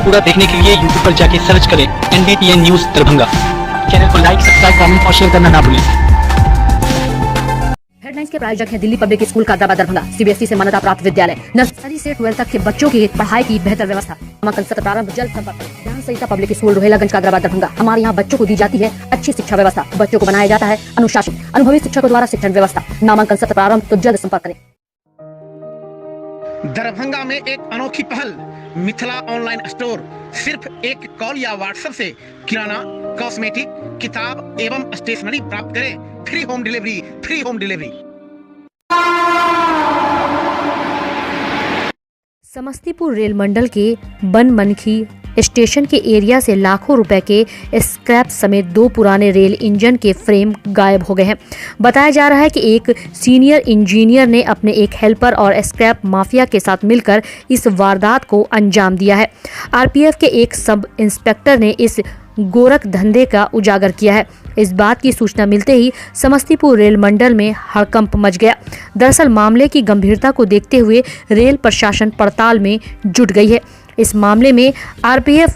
पूरा देखने के लिए यूट्यूब पर जाके सर्च करें NDTN न्यूज दरभंगा। चैनल को लाइक, सब्सक्राइब, कमेंट और शेयर करना ना भूलें। हेडलाइंस के प्रायोजक है दिल्ली पब्लिक स्कूल का दरभंगा, CBSE से मान्यता प्राप्त विद्यालय। नर्सरी से 12 तक के बच्चों की पढ़ाई की बेहतर व्यवस्था। नामांकन सत्र प्रारंभ जल्द। संपर्क ज्ञान सहिता पब्लिक स्कूल रोहेलागंज का दरभंगा। हमारे यहाँ बच्चों को दी जाती है अच्छी शिक्षा व्यवस्था। बच्चों को बनाया जाता है अनुशासित, अनुभवी शिक्षकों द्वारा शिक्षण व्यवस्था। नामांकन सत्र प्रारंभ, तो जल्द संपर्क करें। दरभंगा में एक अनोखी पहल, मिथिला ऑनलाइन स्टोर। सिर्फ एक कॉल या व्हाट्सएप से किराना, कॉस्मेटिक, किताब एवं स्टेशनरी प्राप्त करें। Free home delivery. Samastipur rail मंडल के बनमनखी स्टेशन के एरिया से लाखों रुपए के स्क्रैप समेत 2 पुराने रेल इंजन के फ्रेम गायब हो गए हैं। बताया जा रहा है कि एक सीनियर इंजीनियर ने अपने एक हेल्पर और स्क्रैप माफिया के साथ मिलकर इस वारदात को अंजाम दिया है। RPF के एक सब इंस्पेक्टर ने इस गोरख धंधे का उजागर किया है। इस बात की सूचना मिलते ही समस्तीपुर रेल मंडल में हड़कंप मच गया। दरअसल मामले की गंभीरता को देखते हुए रेल प्रशासन पड़ताल में जुट गई है। इस मामले में RPF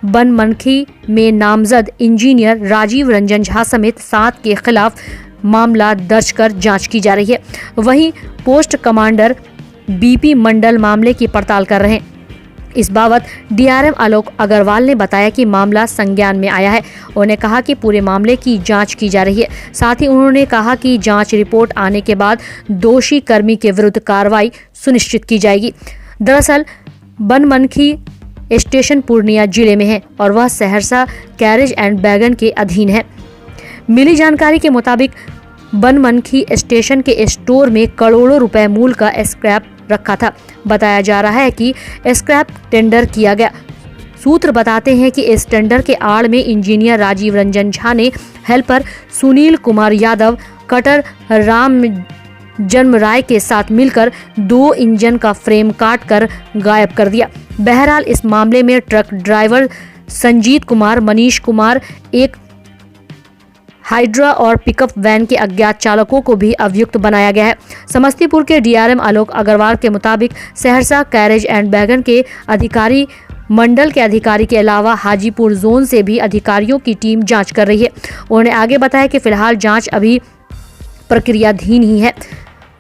बनमनखी में नामजद इंजीनियर राजीव रंजन झा समेत 7 के खिलाफ मामला दर्ज कर जांच की जा रही है। वहीं पोस्ट कमांडर BP मंडल मामले की पड़ताल कर रहे हैं। इस बाबत DRM आलोक अग्रवाल ने बताया कि मामला संज्ञान में आया है। उन्होंने कहा कि पूरे मामले की जांच की जा रही है। साथ ही उन्होंने कहा कि जांच रिपोर्ट आने के बाद दोषी कर्मी के विरुद्ध कार्रवाई सुनिश्चित की जाएगी। दरअसल बनमनखी स्टेशन पूर्णिया जिले में है और वह सहरसा कैरेज एंड बैगन के अधीन है। मिली जानकारी के मुताबिक बनमनखी स्टेशन के स्टोर में करोड़ों रुपए मूल्य का स्क्रैप रखा था। बताया जा रहा है कि स्क्रैप टेंडर किया गया। सूत्र बताते हैं कि इस टेंडर के आड़ में इंजीनियर राजीव रंजन झा ने हेल्पर सुनील कुमार यादव, कटर राम जन्म राय के साथ मिलकर 2 इंजन का फ्रेम काटकर गायब कर दिया। बहरहाल इस मामले में ट्रक ड्राइवर संजीत कुमार, मनीष कुमार, एक हाइड्रा और पिकअप वैन के अज्ञात चालकों को भी अभियुक्त बनाया गया है। समस्तीपुर के DRM आलोक अग्रवाल के मुताबिक सहरसा कैरेज एंड बैगन के अधिकारी मंडल के अधिकारी के अलावा हाजीपुर जोन से भी अधिकारियों की टीम जांच कर रही है। उन्होंने आगे बताया कि फिलहाल जांच अभी प्रक्रियाधीन ही है।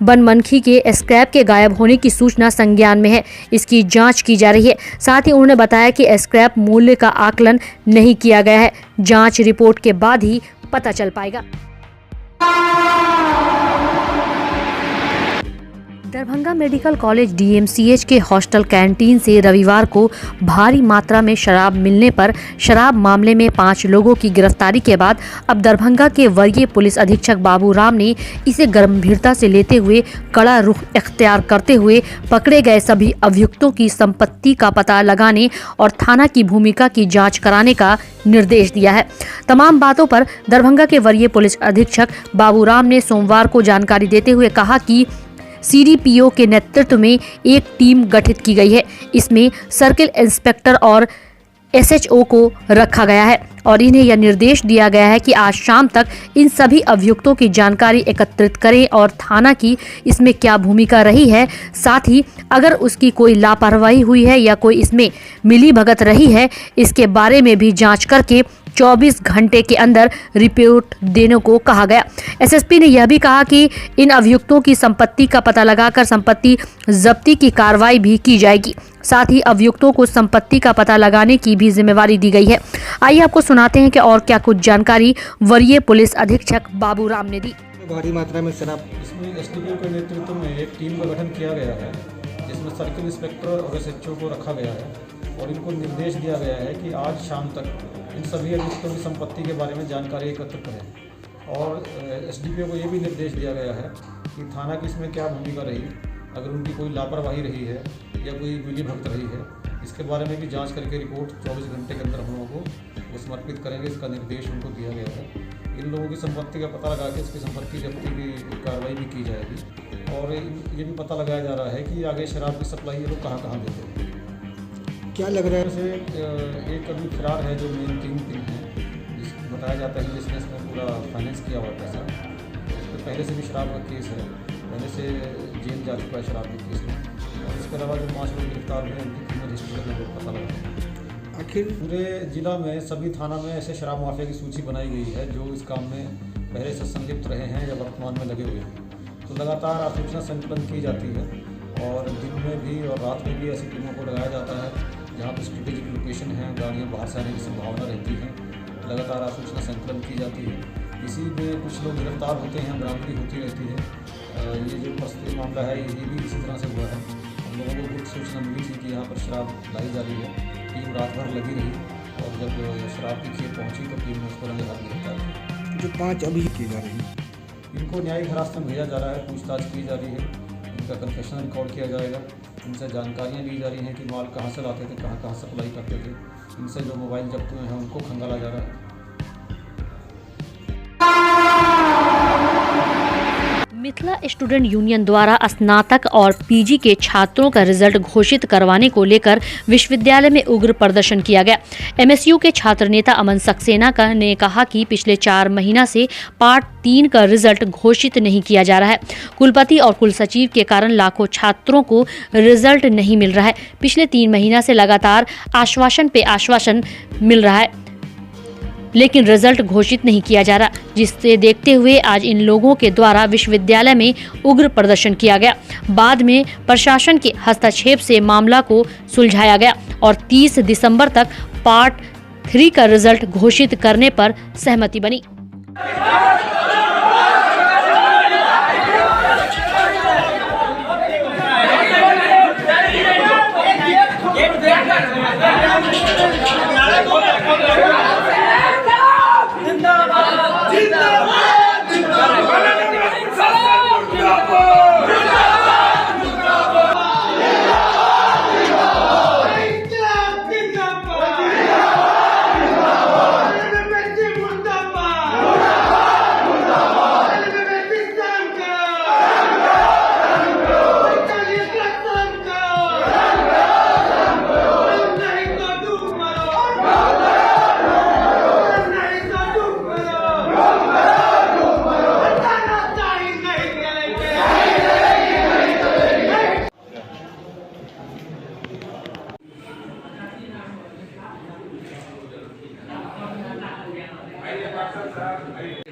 बनमनखी के स्क्रैप के गायब होने की सूचना संज्ञान में है। इसकी जांच की जा रही है। साथ ही उन्होंने बताया कि स्क्रैप मूल्य का आकलन नहीं किया गया है। जांच रिपोर्ट के बाद ही पता चल पाएगा। दरभंगा मेडिकल कॉलेज DMCH के हॉस्टल कैंटीन से रविवार को भारी मात्रा में शराब मिलने पर शराब मामले में 5 लोगों की गिरफ्तारी के बाद अब दरभंगा के वरीय पुलिस अधीक्षक बाबू राम ने इसे गंभीरता से लेते हुए कड़ा रुख इख्तियार करते हुए पकड़े गए सभी अभियुक्तों की संपत्ति का पता लगाने और थाना की भूमिका की जाँच कराने का निर्देश दिया है। तमाम बातों पर दरभंगा के वरीय पुलिस अधीक्षक बाबू राम ने सोमवार को जानकारी देते हुए कहा कि CDPO के नेतृत्व में एक टीम गठित की गई है। इसमें सर्किल इंस्पेक्टर और SHO को रखा गया है और इन्हें यह निर्देश दिया गया है कि आज शाम तक इन सभी अभियुक्तों की जानकारी एकत्रित करें और थाना की इसमें क्या भूमिका रही है, साथ ही अगर उसकी कोई लापरवाही हुई है या कोई इसमें मिलीभगत रही है, इसके बारे में भी जांच करके 24 घंटे के अंदर रिपोर्ट देने को कहा गया। SSP ने यह भी कहा कि इन अभियुक्तों की संपत्ति का पता लगाकर संपत्ति जब्ती की कार्रवाई भी की जाएगी। साथ ही अभियुक्तों को संपत्ति का पता लगाने की भी जिम्मेवारी दी गई है। आइए आपको सुनाते हैं कि और क्या कुछ जानकारी वरीय पुलिस अधीक्षक बाबू राम ने दी। भारी मात्रा में शराब, इसमें SDPO के नेतृत्व में एक टीम का गठन किया गया है, जिसमें सर्किल इंस्पेक्टर और SHO को रखा गया है और इनको निर्देश दिया गया है कि आज शाम तक इन सभी अभियुक्तों की संपत्ति के बारे में जानकारी एकत्र करें। और SDPO को ये भी निर्देश दिया गया है कि थाना की इसमें क्या भूमिका रही, अगर उनकी कोई लापरवाही रही है या कोई मिलीभगत रही है, इसके बारे में भी जांच करके रिपोर्ट 24 घंटे के अंदर हम लोगों को वो समर्पित करेंगे। इसका निर्देश उनको दिया गया है। इन लोगों की संपत्ति का पता लगा के इसकी संपत्ति जब्ती की कार्रवाई भी की जाएगी और ये भी पता लगाया जा रहा है कि आगे शराब की सप्लाई ये लोग कहाँ कहाँ देते हैं। क्या लग रहा है? से एक अभी फरार है जो मेन टीम है, बताया जाता है जिसने इसमें पूरा फाइनेंस किया हुआ पैसा। तो पहले से भी शराब का केस है, पहले से जेल जा चुका है शराब के केस में। और इसके अलावा जो 5 लोग गिरफ्तार हुए उनकी कीमत हिस्ट्री का पता लगा। आखिर पूरे जिला में सभी थाना में ऐसे शराब माफिया की सूची बनाई गई है जो इस काम में पहले से संलिप्त रहे हैं या वर्तमान में लगे हुए हैं। तो लगातार आसूचना संकलन की जाती है और दिन में भी और रात में भी ऐसी टीमों को लगाया जाता है जहाँ पर स्ट्रेटेजिक लोकेशन है, गाड़ियाँ बाहर से आने की संभावना रहती है। लगातार आसूचना संकलन की जाती है। इसी में कुछ लोग गिरफ्तार होते हैं, बरामदगी होती रहती है। ये जो प्रस्तुत मामला है ये भी इसी तरह से हुआ है। हम लोगों को कुछ सूचना मिली थी कि यहाँ पर शराब लाई जा रही है। टीम रात भर लगी रही और जब शराब की खेप पहुँची तो टीम ने उसको रंगे हाथ गिरफ्तार किया। जो 5 अभी की जा रही है, इनको न्यायिक हिरासत में भेजा जा रहा है, पूछताछ की जा रही है, इनका कन्फेशन रिकॉर्ड किया जाएगा। इनसे जानकारियाँ ली जा रही हैं कि माल कहाँ से लाते थे, कहाँ कहाँ सप्लाई करते थे। इनसे जो मोबाइल जब्त हुए हैं उनको खंगाला जा रहा है। मिथिला स्टूडेंट यूनियन द्वारा स्नातक और पीजी के छात्रों का रिजल्ट घोषित करवाने को लेकर विश्वविद्यालय में उग्र प्रदर्शन किया गया। एमएसयू के छात्र नेता अमन सक्सेना ने कहा कि पिछले 4 महीना से पार्ट 3 का रिजल्ट घोषित नहीं किया जा रहा है। कुलपति और कुलसचिव के कारण लाखों छात्रों को रिजल्ट नहीं मिल रहा है। पिछले 3 महीना से लगातार आश्वासन पे आश्वासन मिल रहा है लेकिन रिजल्ट घोषित नहीं किया जा रहा, जिससे देखते हुए आज इन लोगों के द्वारा विश्वविद्यालय में उग्र प्रदर्शन किया गया। बाद में प्रशासन के हस्तक्षेप से मामला को सुलझाया गया और 30 दिसंबर तक पार्ट 3 का रिजल्ट घोषित करने पर सहमति बनी।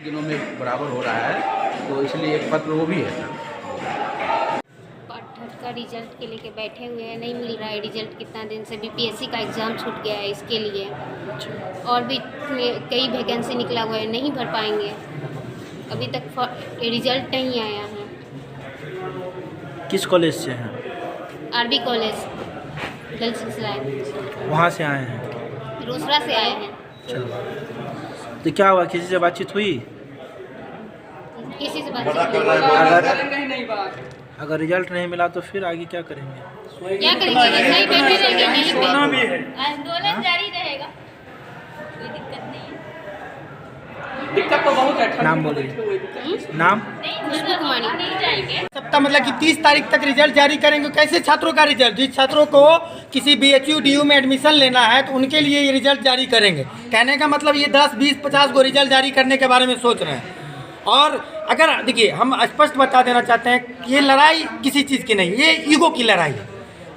दिनों में बराबर हो रहा है तो इसलिए एक पत्र वो भी है सर। पार्ट 3 का रिजल्ट के लेके बैठे हुए हैं, नहीं मिल रहा है रिजल्ट। कितना दिन से बीपीएससी का एग्ज़ाम छूट गया है, इसके लिए और भी कई वैकेंसी निकला हुआ है, नहीं भर पाएंगे। अभी तक रिजल्ट नहीं आया है। किस कॉलेज से हैं? आरबी कॉलेज गर्ल्स लाइन, वहाँ से आए हैं? रोसड़ा से आए हैं। चलो, तो क्या हुआ, किसी से बातचीत हुई? किसी से बात अगर रिजल्ट नहीं मिला तो फिर आगे क्या करेंगे? क्या करेंगे? ऐसे ही बैठे रहेंगे, यहीं पे आंदोलन जारी रहेगा। कोई दिक्कत नहीं है। दिक्कत तो बहुत है। नाम बोलिए। नाम? खुशबू कुमारी। नहीं जाएंगे। सप्ताह मतलब कि 30 तारीख तक रिजल्ट जारी करेंगे। कैसे छात्रों का रिजल्ट? जिस छात्रों को किसी BHU DU में एडमिशन लेना है तो उनके लिए ये रिजल्ट जारी करेंगे। कहने का मतलब ये 10, 20, 50 को रिजल्ट जारी करने के बारे में सोच रहे हैं। और अगर देखिए, हम स्पष्ट बता देना चाहते हैं कि ये लड़ाई किसी चीज़ की नहीं, ये ईगो की लड़ाई है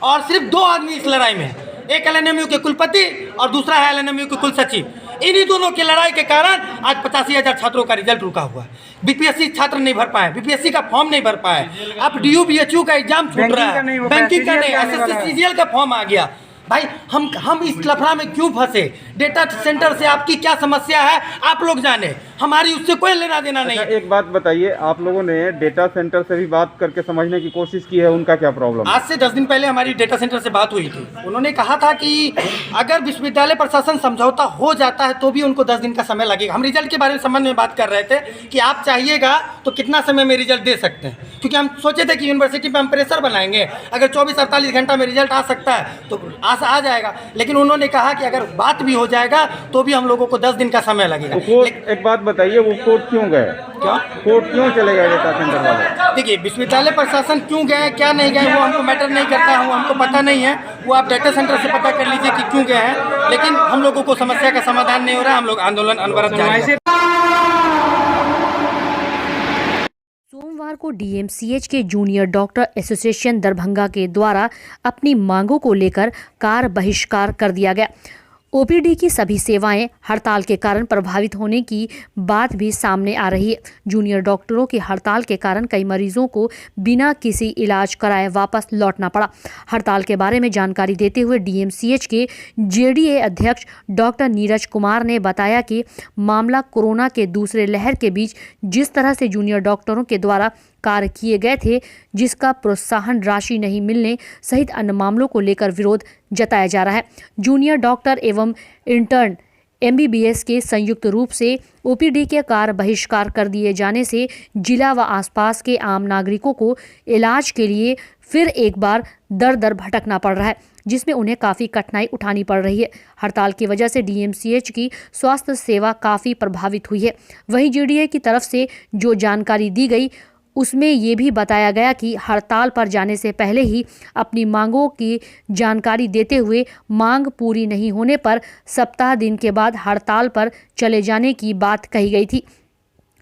और सिर्फ 2 आदमी इस लड़ाई में है। एक LNMU के कुलपति और दूसरा है LNMU के कुलसचिव। इन्हीं दोनों की लड़ाई के कारण आज 85,000 छात्रों का रिजल्ट रुका हुआ है। बीपीएससी छात्र नहीं भर पाए, बीपीएससी का फॉर्म नहीं भर पाए। अब DU BHU का एग्जाम छूट रहा है, बैंकिंग का नहीं, SSC CGL का फॉर्म आ गया। भाई हम इस लफड़ा में क्यों फंसे? डेटा सेंटर से आपकी क्या समस्या है आप लोग जाने, हमारी उससे कोई लेना देना नहीं। एक बात बताइए, आप लोगों ने डेटा सेंटर से भी बात करके समझने की कोशिश की है, उनका क्या प्रॉब्लम? आज से 10 दिन पहले हमारी डेटा सेंटर से बात हुई थी। उन्होंने कहा था कि अगर विश्वविद्यालय प्रशासन समझौता हो जाता है तो भी उनको 10 दिन का समय लगेगा। हम रिजल्ट के बारे में संबंध में बात कर रहे थे कि आप चाहिएगा तो कितना समय में रिजल्ट दे सकते हैं, क्योंकि हम सोचे थे कि यूनिवर्सिटी पर हम प्रेशर बनाएंगे। अगर 24-48 घंटा में रिजल्ट आ सकता है तो आ जाएगा, लेकिन उन्होंने कहा कि अगर बात भी हो जाएगा तो भी हम लोगों को 10 दिन का समय लगेगा। एक बात बताइए, वो कोर्ट क्यों गए? क्या कोर्ट क्यों चले गए डेटा सेंटर वाले? देखिए, विश्वविद्यालय प्रशासन क्यों गए क्या नहीं गए वो हमको मैटर नहीं करता है, वो हमको पता नहीं है। वो आप डेटा सेंटर से पता कर लीजिए कि क्यों गए हैं, लेकिन हम लोगों को समस्या का समाधान नहीं हो रहा है। हम लोग आंदोलन अनवरत जारी है। सोमवार को DMCH के जूनियर डॉक्टर एसोसिएशन दरभंगा के द्वारा अपनी मांगों को लेकर कार बहिष्कार कर दिया गया। ओपीडी की सभी सेवाएं हड़ताल के कारण प्रभावित होने की बात भी सामने आ रही है। जूनियर डॉक्टरों की हड़ताल के कारण कई मरीजों को बिना किसी इलाज कराए वापस लौटना पड़ा। हड़ताल के बारे में जानकारी देते हुए डीएमसीएच के जेडीए अध्यक्ष डॉक्टर नीरज कुमार ने बताया कि मामला कोरोना के दूसरे लहर के बीच जिस तरह से जूनियर डॉक्टरों के द्वारा कार्य किए गए थे, जिसका प्रोत्साहन राशि नहीं मिलने सहित अन्य मामलों को लेकर विरोध जताया जा रहा है। जूनियर डॉक्टर एवं इंटर्न एमबीबीएस के संयुक्त रूप से ओपीडी के कार्य बहिष्कार कर दिए जाने से जिला व आसपास के आम नागरिकों को इलाज के लिए फिर एक बार दर दर भटकना पड़ रहा है, जिसमें उन्हें काफ़ी कठिनाई उठानी पड़ रही है। हड़ताल की वजह से डीएमसीएच की स्वास्थ्य सेवा काफ़ी प्रभावित हुई है। वहीं जेडीए की तरफ से जो जानकारी दी गई उसमें ये भी बताया गया कि हड़ताल पर जाने से पहले ही अपनी मांगों की जानकारी देते हुए मांग पूरी नहीं होने पर सप्ताह दिन के बाद हड़ताल पर चले जाने की बात कही गई थी,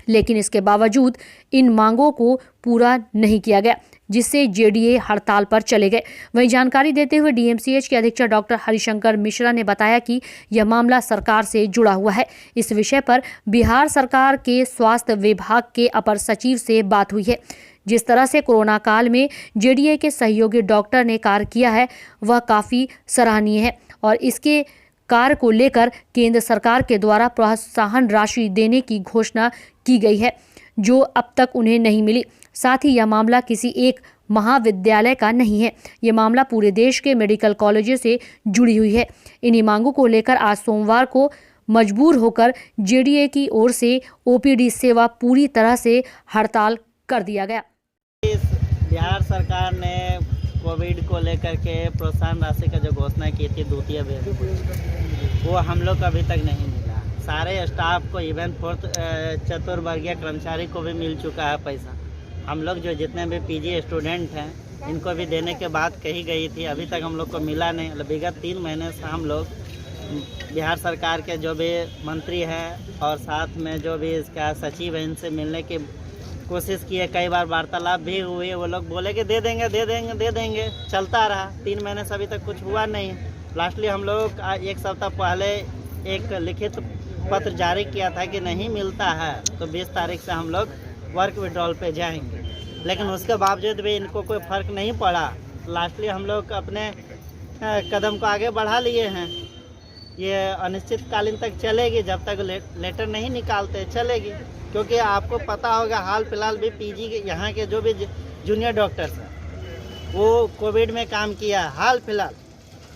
लेकिन इसके बावजूद इन मांगों को पूरा नहीं किया गया, जिससे जेडीए हड़ताल पर चले गए। वहीं जानकारी देते हुए डीएमसीएच के अधीक्षक डॉक्टर हरिशंकर मिश्रा ने बताया कि यह मामला सरकार से जुड़ा हुआ है। इस विषय पर बिहार सरकार के स्वास्थ्य विभाग के अपर सचिव से बात हुई है। जिस तरह से कोरोना काल में जेडीए के सहयोगी डॉक्टर ने कार्य किया है वह काफ़ी सराहनीय है और इसके कार्य को लेकर केंद्र सरकार के द्वारा प्रोत्साहन राशि देने की घोषणा की गई है, जो अब तक उन्हें नहीं मिली। साथ ही यह मामला किसी एक महाविद्यालय का नहीं है, ये मामला पूरे देश के मेडिकल कॉलेजों से जुड़ी हुई है। इन्हीं मांगों को लेकर आज सोमवार को मजबूर होकर जेडीए की ओर से ओपीडी सेवा पूरी तरह से हड़ताल कर दिया गया। बिहार सरकार ने कोविड को लेकर के प्रोत्साहन राशि का जो घोषणा की थी द्वितीय वेव, वो हम लोग को अभी तक नहीं मिला। सारे स्टाफ को इवन फोर्थ चतुर्वर्गीय कर्मचारी को भी मिल चुका है पैसा। हम लोग जो जितने भी पीजी स्टूडेंट हैं इनको भी देने के बाद कही गई थी, अभी तक हम लोग को मिला नहीं। विगत 3 महीने से हम लोग बिहार सरकार के जो भी मंत्री हैं और साथ में जो भी इसका सचिव है इनसे मिलने की कोशिश की है। कई बार वार्तालाप भी हुई, वो लोग बोले कि दे देंगे, चलता रहा। 3 महीने से अभी तक कुछ हुआ नहीं। लास्टली हम लोग 1 सप्ताह पहले एक लिखित पत्र जारी किया था कि नहीं मिलता है तो 20 तारीख से हम लोग वर्क विड्रॉल पे जाएंगे, लेकिन उसके बावजूद भी इनको कोई फ़र्क नहीं पड़ा। लास्टली हम लोग अपने कदम को आगे बढ़ा लिए हैं। ये अनिश्चितकालीन तक चलेगी, जब तक लेटर नहीं निकालते चलेगी। क्योंकि आपको पता होगा हाल फिलहाल भी पीजी के यहाँ के जो भी जूनियर डॉक्टर्स हैं वो कोविड में काम किया। हाल फिलहाल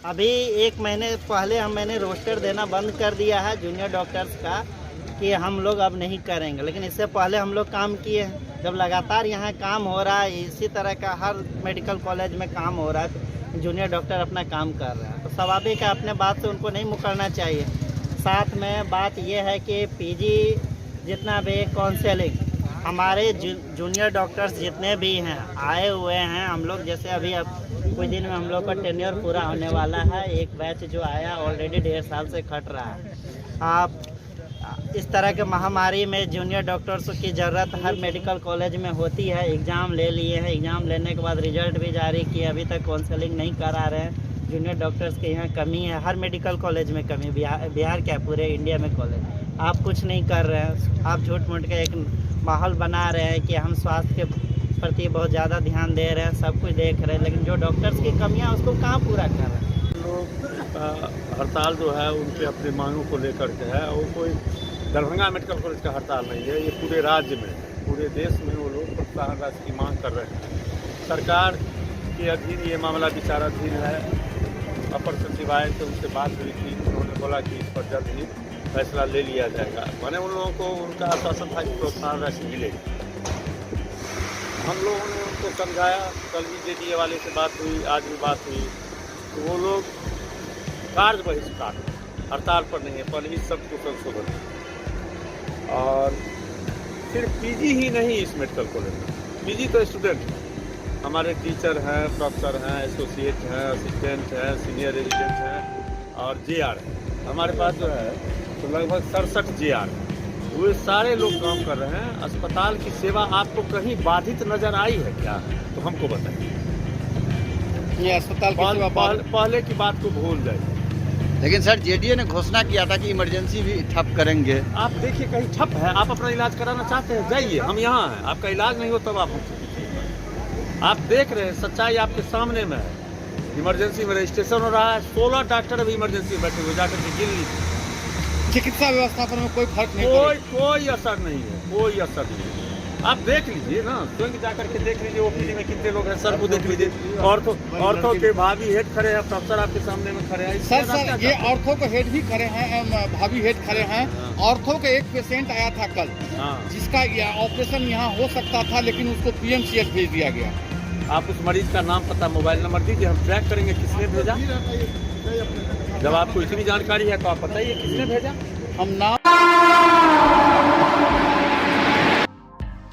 अभी 1 महीने पहले मैंने रोस्टर देना बंद कर दिया है जूनियर डॉक्टर्स का कि हम लोग अब नहीं करेंगे, लेकिन इससे पहले हम लोग काम किए हैं। जब लगातार यहाँ काम हो रहा है, इसी तरह का हर मेडिकल कॉलेज में काम हो रहा है, जूनियर डॉक्टर अपना काम कर रहे हैं, तो स्वाभाविक है अपने बात से उनको नहीं मुकरना चाहिए। साथ में बात यह है कि पीजी जितना भी काउंसलिंग हमारे जूनियर डॉक्टर्स जितने भी हैं आए हुए हैं, हम लोग जैसे अभी अब कुछ दिन में हम लोग का टेन्योर पूरा होने वाला है। एक बैच जो आया ऑलरेडी 1.5 साल से खट रहा है। आप इस तरह के महामारी में जूनियर डॉक्टर्स की ज़रूरत हर मेडिकल कॉलेज में होती है। एग्ज़ाम ले लिए हैं, एग्ज़ाम लेने के बाद रिजल्ट भी जारी किए, अभी तक काउंसलिंग नहीं करा रहे हैं। जूनियर डॉक्टर्स के यहाँ कमी है, हर मेडिकल कॉलेज में कमी। बिहार क्या पूरे इंडिया में कॉलेज आप कुछ नहीं कर रहे हैं। आप झूठ मूठ के एक माहौल बना रहे हैं कि हम स्वास्थ्य के प्रति बहुत ज़्यादा ध्यान दे रहे हैं, सब कुछ देख रहे हैं, लेकिन जो डॉक्टर्स की कमियाँ उसको कहाँ पूरा कर रहे हैं। लोग हड़ताल जो है उनके अपनी मांगों को लेकर के है, और कोई दरभंगा मेडिकल कॉलेज का हड़ताल नहीं है, ये पूरे राज्य में पूरे देश में वो लोग प्रोत्साहन राशि की मांग कर रहे हैं। सरकार के अधीन ये मामला विचाराधीन है। अपर सचिव आए थे, उनसे बात हुई थी, उन्होंने बोला कि इस पर जल्द ही फैसला ले लिया जाएगा। मैंने उन लोगों को उनका आश्वासन था कि प्रोत्साहन राशि मिलेगी। हम लोगों ने उनको समझाया, कल भी जेडीए वाले से बात हुई, आज भी बात हुई, तो वो लोग कार्य बहिष्कार हड़ताल पर नहीं है, पर इस सब को संशोधन। और सिर्फ पीजी ही नहीं इस मेडिकल कॉलेज में, पीजी तो स्टूडेंट हैं, हमारे टीचर हैं, प्रोफेसर हैं, एसोसिएट हैं, असिस्टेंट हैं, सीनियर रेजिडेंट हैं और जेआर हैं। हमारे पास जो है तो लगभग 67 जेआर हैं। वो सारे लोग काम कर रहे हैं। अस्पताल की सेवा आपको कहीं बाधित नज़र आई है क्या? तो हमको बताइए। ये अस्पताल की सेवा पहले की बात को भूल जाइए। लेकिन सर जेडीए ने घोषणा किया था कि इमरजेंसी भी ठप करेंगे। आप देखिए कहीं ठप है, आप अपना इलाज कराना चाहते हैं जाइए, हम यहाँ हैं। आपका इलाज नहीं हो तब आप आप देख रहे हैं, सच्चाई आपके सामने में है। इमरजेंसी में रजिस्ट्रेशन हो रहा है, 16 डॉक्टर अभी इमरजेंसी में बैठे हुए, जाकर के गिन लीजिए। चिकित्सा व्यवस्था पर में कोई फर्क नहीं, कोई असर नहीं है, कोई असर नहीं है। आप देख लीजिए ना, स्वयं जाकर के देख लीजिए ओपीडी में कितने लोग हैं, सर को देख लीजिए। ऑर्थो के भाभी हेड खड़े हैं, प्रोफेसर आपके सामने में खड़े हैं। सर ये ऑर्थो के हेड भी खड़े हैं, भाभी हेड खड़े हैं। ऑर्थो का एक पेशेंट आया था कल, जिसका ऑपरेशन यहाँ हो सकता था, लेकिन उसको पीएमसीएच भेज दिया गया। आप उस मरीज का नाम पता मोबाइल नंबर दीजिए, हम ट्रैक करेंगे किसने भेजा। जब आपको इतनी जानकारी है तो आप बताइए किसने भेजा। हम नाम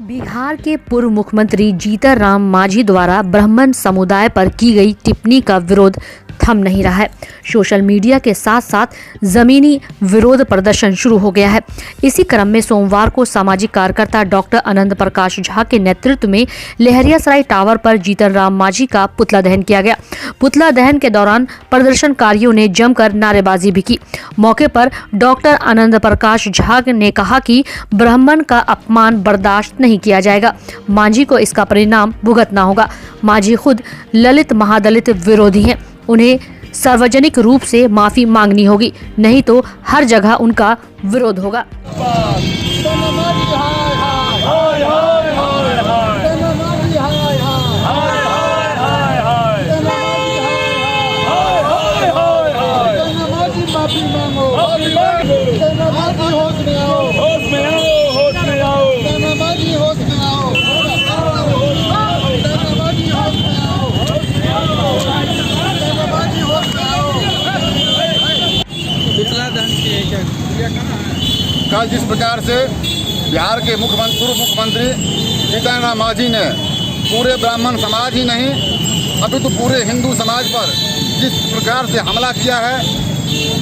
बिहार के पूर्व मुख्यमंत्री जीतन राम मांझी द्वारा ब्राह्मण समुदाय पर की गई टिप्पणी का विरोध थम नहीं रहा है। सोशल मीडिया के साथ साथ जमीनी विरोध प्रदर्शन शुरू हो गया है। इसी क्रम में सोमवार को सामाजिक कार्यकर्ता डॉक्टर आनंद प्रकाश झा के नेतृत्व में लहरियासराय टावर पर जीतन राम मांझी का पुतला दहन किया गया। पुतला दहन के दौरान प्रदर्शनकारियों ने जमकर नारेबाजी भी की। मौके पर डॉक्टर आनंद प्रकाश झा ने कहा कि ब्राह्मण का अपमान बर्दाश्त नहीं किया जाएगा, मांझी को इसका परिणाम भुगतना होगा। मांझी खुद ललित महादलित विरोधी हैं, उन्हें सार्वजनिक रूप से माफी मांगनी होगी, नहीं तो हर जगह उनका विरोध होगा। कल जिस प्रकार से बिहार के पूर्व मुख्यमंत्री जीतन राम मांझी ने पूरे ब्राह्मण समाज ही नहीं अभी तो पूरे हिंदू समाज पर जिस प्रकार से हमला किया है,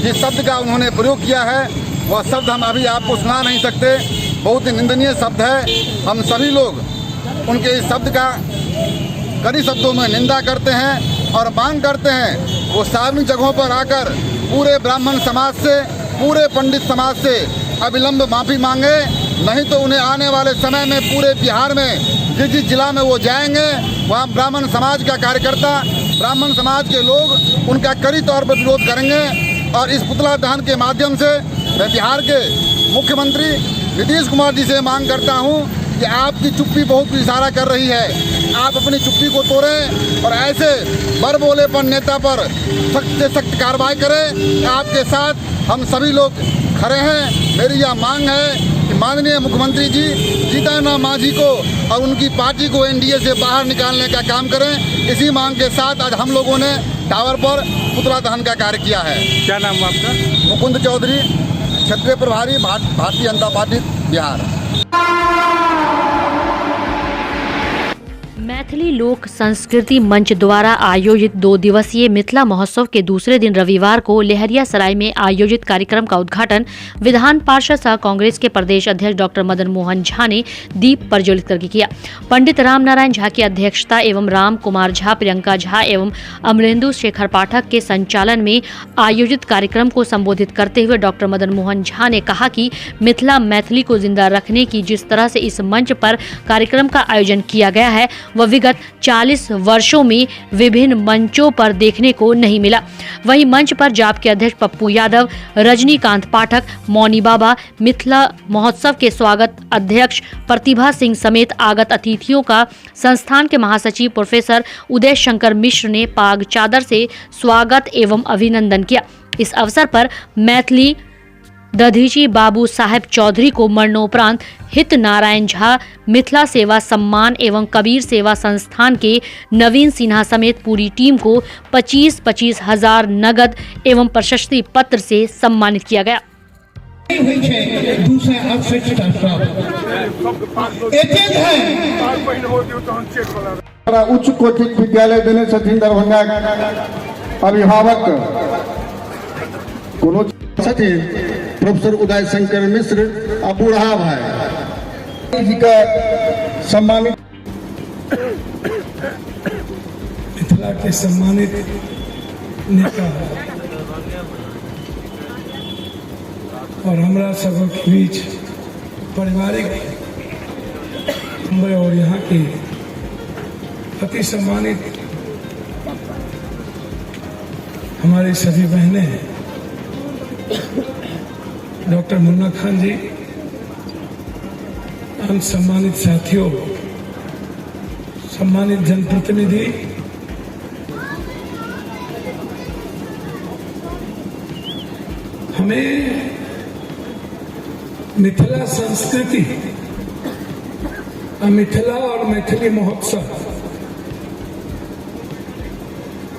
जिस शब्द का उन्होंने प्रयोग किया है, वह शब्द हम अभी आपको सुना नहीं सकते। बहुत ही निंदनीय शब्द है। हम सभी लोग उनके इस शब्द का कड़ी शब्दों में निंदा करते हैं और मांग करते हैं वो सार्वजनिक जगहों पर आकर पूरे ब्राह्मण समाज से, पूरे पंडित समाज से अविलंब माफ़ी मांगे, नहीं तो उन्हें आने वाले समय में पूरे बिहार में जिस जिला में वो जाएंगे वहाँ ब्राह्मण समाज का कार्यकर्ता, ब्राह्मण समाज के लोग उनका कड़ी तौर पर विरोध करेंगे। और इस पुतला दहन के माध्यम से मैं बिहार के मुख्यमंत्री नीतीश कुमार जी से मांग करता हूँ कि आपकी चुप्पी बहुत इशारा कर रही है, आप अपनी चुप्पी को तोड़ें और ऐसे बड़बोलेपन नेता पर सख्त से सख्त कार्रवाई करें। आपके साथ हम सभी लोग खड़े हैं। मेरी यह मांग है कि माननीय मुख्यमंत्री जी जीतन राम मांझी को और उनकी पार्टी को एनडीए से बाहर निकालने का काम करें। इसी मांग के साथ आज हम लोगों ने टावर पर पुतला दहन का कार्य किया है। क्या नाम आपका? मुकुंद चौधरी, क्षेत्रीय प्रभारी, भारतीय जनता पार्टी बिहार। मैथिली लोक संस्कृति मंच द्वारा आयोजित 2 दिवसीय मिथिला महोत्सव के दूसरे दिन रविवार को लहरियासराय में आयोजित कार्यक्रम का उद्घाटन विधान पार्षद सह कांग्रेस के प्रदेश अध्यक्ष डॉक्टर मदन मोहन झा ने दीप प्रज्वलित करके किया। पंडित राम नारायण झा की अध्यक्षता एवं राम कुमार झा, प्रियंका झा एवं अमरेंदु शेखर पाठक के संचालन में आयोजित कार्यक्रम को संबोधित करते हुए डॉक्टर मदन मोहन झा ने कहा कि मिथिला मैथिली को जिंदा रखने की जिस तरह से इस मंच पर कार्यक्रम का आयोजन किया गया है वह विगत 40 वर्षों में विभिन्न मंचों पर देखने को नहीं मिला। वहीं मंच पर जाप के अध्यक्ष पप्पू यादव, रजनीकांत पाठक, मौनी बाबा, मिथिला महोत्सव के स्वागत अध्यक्ष प्रतिभा सिंह समेत आगत अतिथियों का संस्थान के महासचिव प्रोफेसर उदय शंकर मिश्र ने पाग चादर से स्वागत एवं अभिनंदन किया। इस अवसर पर मैथिली दधीची बाबू साहेब चौधरी को मरणोपरांत हित नारायण झा, मिथिला सेवा सम्मान एवं कबीर सेवा संस्थान के नवीन सिन्हा समेत पूरी टीम को 25-25 हजार नगद एवं प्रशस्ति पत्र से सम्मानित किया गया। उच्च कोचिंग विद्यालय देने छथिन दरभंगा अभिभावक कोनो छथिन प्रोफेसर उदय शंकर मिश्र आ बूढ़ा भाई जी का सम्मानित मिथिला के सम्मानित नेता और हमरा सब के बीच पारिवारिक और यहाँ की अति सम्मानित हमारी सभी बहनें, डॉक्टर मुन्ना खान जी, हम सम्मानित साथियों, सम्मानित जनप्रतिनिधि, हमें मिथिला संस्कृति, मिथिला और मैथिली महोत्सव,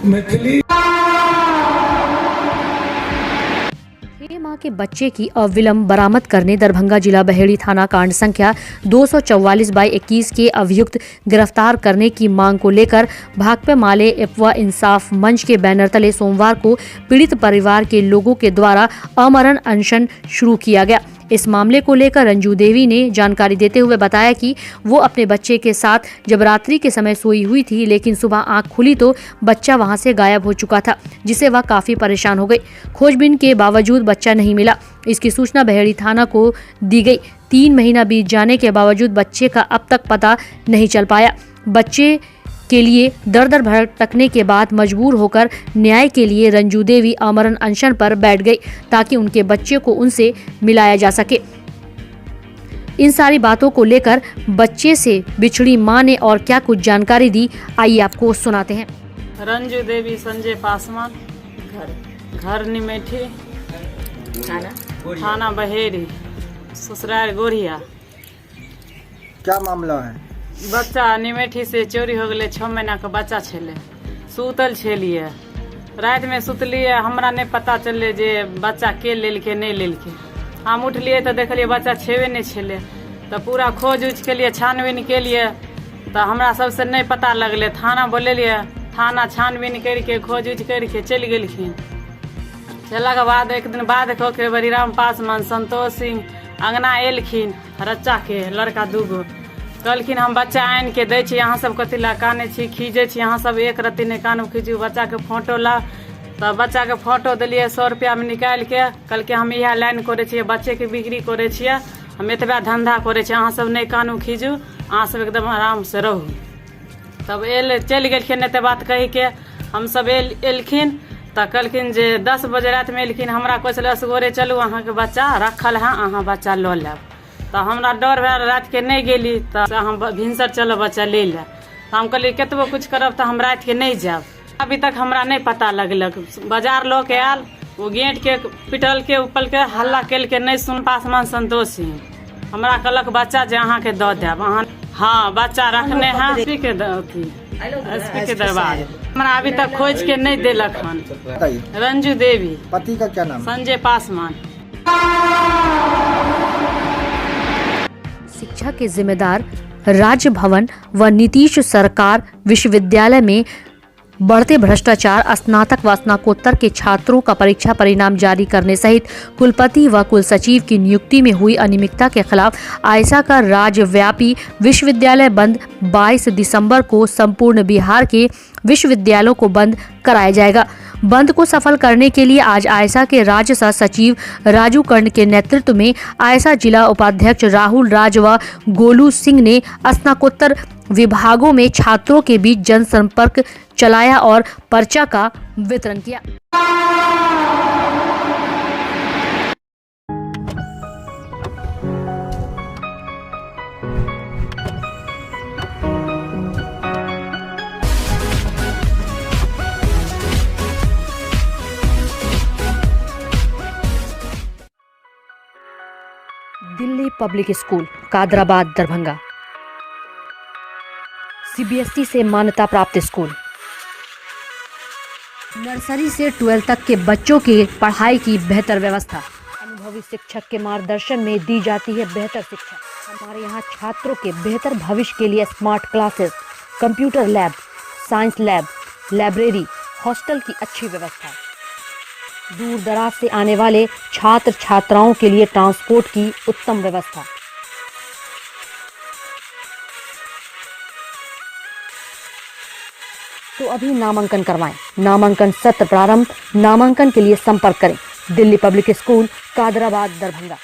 मैथिली माह के बच्चे की अविलंब बरामद करने दरभंगा जिला बहेड़ी थाना कांड संख्या 244/21 के अभियुक्त गिरफ्तार करने की मांग को लेकर भाकपा माले अफवाह इंसाफ मंच के बैनर तले सोमवार को पीड़ित परिवार के लोगों के द्वारा आमरण अनशन शुरू किया गया। इस मामले को लेकर रंजू देवी ने जानकारी देते हुए बताया कि वो अपने बच्चे के साथ जब रात्रि के समय सोई हुई थी, लेकिन सुबह आंख खुली तो बच्चा वहां से गायब हो चुका था, जिससे वह काफी परेशान हो गई। खोजबीन के बावजूद बच्चा नहीं मिला। इसकी सूचना बहेड़ी थाना को दी गई। 3 महीना बीत जाने के बावजूद बच्चे का अब तक पता नहीं चल पाया। बच्चे के लिए दर भटकने के बाद मजबूर होकर न्याय के लिए रंजू देवी आमरण अनशन पर बैठ गई ताकि उनके बच्चे को उनसे मिलाया जा सके। इन सारी बातों को लेकर बच्चे से बिछड़ी मां ने और क्या कुछ जानकारी दी, आइए आपको सुनाते हैं। रंजू देवी, संजय पासवान, घर निमेठी, थाना बहेड़ी, ससुराल गोरिया। क्या मामला है? बच्चा निमेठी से चोरी हो गए। 6 महीना का बच्चा छे, सुतल छलिए, रात में सुतलिए, हमरा नहीं पता चले जे बच्चा के लेलके नहीं लेलके। हम उठलिए तो देखलिए बच्चा छेबे नहीं छे, तो पूरा खोज उज के लिए छानबीन के लिए, तो हमरा सबसे नहीं पता लगले। थाना बोलेलिए, थाना छानबीन करके खोज उज करके चल गेलखिन। चला के बाद एक दिन बाद होके बरीराम पासवान, संतोष सिंह अंगना एलखिन, रच्चा के लड़का 2 कहलखिन हम बच्चा आन के दै छी, यहाँ सब कथी ला काने छी, खींचे छी, यहाँ सब एक रत्ती नहीं कानू खींचू, बच्चा के फोटो ला। तो बच्चा के फोटो दिलिए 100 रुपया में निकाल के, कल के हम यह लाइन करे छिए, बच्चे के बिक्री करे छिए, हम एतबा धंधा करे छिए, अहाँ सब नहीं कानू खींचू, अहाँ सब एकदम आराम से रहू। तब चल गेलखिन एते बात कही के। हम सब एलखिन तो कहलखिन जे 10 बजे रात में एलखिन, हमरा कहल असगोरे चलू, अहाँ के बच्चा रखल है, अहाँ बच्चा लो लेब। तो हमरा डर भेल, रात के नहीं गेली, तो हम भिनसर चलो बच्चा ले ले। तो हम कहलिए केतबो कुछ करब तो हम रात के नहीं जाब। अभी तक हमरा नहीं पता लगलक। बाजार लो के आयल, वो गेट के पिटल के ऊपर के हल्ला कल के नहीं सुन। पासवान संतोष सिंह हमरा कहलक बच्चा जे अहाँ के दऽ देब। अहाँ हाँ बच्चा रखने हैं एसपी के दरबार। हमरा अभी तक खोज के नहीं देलक हन। रंजू देवी। पति का क्या नाम? संजय पासवान। शिक्षा के जिम्मेदार राज्य भवन व नीतीश सरकार विश्वविद्यालय में बढ़ते भ्रष्टाचार, स्नातक व स्नातकोत्तर के छात्रों का परीक्षा परिणाम जारी करने सहित कुलपति व कुलसचिव की नियुक्ति में हुई अनियमितता के खिलाफ आयसा का राज्यव्यापी विश्वविद्यालय बंद 22 दिसंबर को संपूर्ण बिहार के विश्वविद्यालयों को बंद कराया जाएगा। बंद को सफल करने के लिए आज आयसा के राज्य सह सचिव राजू कर्ण के नेतृत्व में आयसा जिला उपाध्यक्ष राहुल राज व गोलू सिंह ने स्नातकोत्तर विभागों में छात्रों के बीच जनसंपर्क चलाया और पर्चा का वितरण किया। Delhi public school Kadrabad Darbhanga CBSE से मान्यता प्राप्त स्कूल। नर्सरी से 12 तक के बच्चों की पढ़ाई की बेहतर व्यवस्था। अनुभवी शिक्षक के मार्गदर्शन में दी जाती है बेहतर शिक्षा। हमारे यहाँ छात्रों के बेहतर भविष्य के लिए smart classes, computer lab, science lab, library, hostel की अच्छी व्यवस्था। दूर दराज से आने वाले छात्र छात्राओं के लिए ट्रांसपोर्ट की उत्तम व्यवस्था। तो अभी नामांकन करवाएं। नामांकन सत्र प्रारंभ। नामांकन के लिए संपर्क करें Delhi public school, Kadrabad, Darbhanga.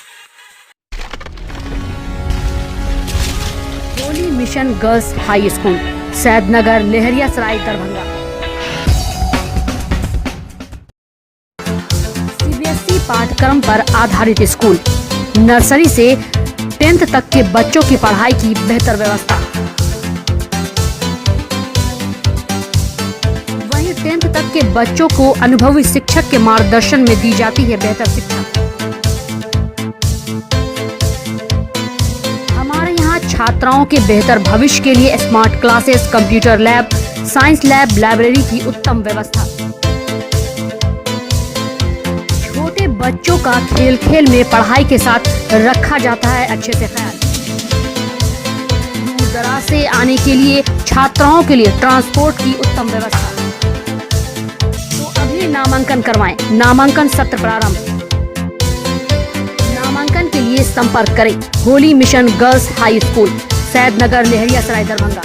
Holy mission girls high school, Saidnagar, Laheriasarai, Darbhanga. CBSE पाठ्यक्रम पर आधारित स्कूल, नर्सरी से 10th तक के बच्चों की पढ़ाई की बेहतर व्यवस्था। वहीं 10th तक के बच्चों को अनुभवी शिक्षक के मार्गदर्शन में दी जाती है बेहतर शिक्षा। हमारे यहाँ छात्राओं के बेहतर भविष्य के लिए smart classes, computer lab, science lab, library की उत्तम व्यवस्था। छोटे बच्चों का खेल खेल में पढ़ाई के साथ रखा जाता है अच्छे से ख्याल। दूर दराज से आने के लिए छात्राओं के लिए ट्रांसपोर्ट की उत्तम व्यवस्था। तो अभी नामांकन करवाएं। नामांकन सत्र प्रारंभ। नामांकन के लिए संपर्क करें Holi mission girls high school, Saidnagar, Laheriasarai, Darbhanga.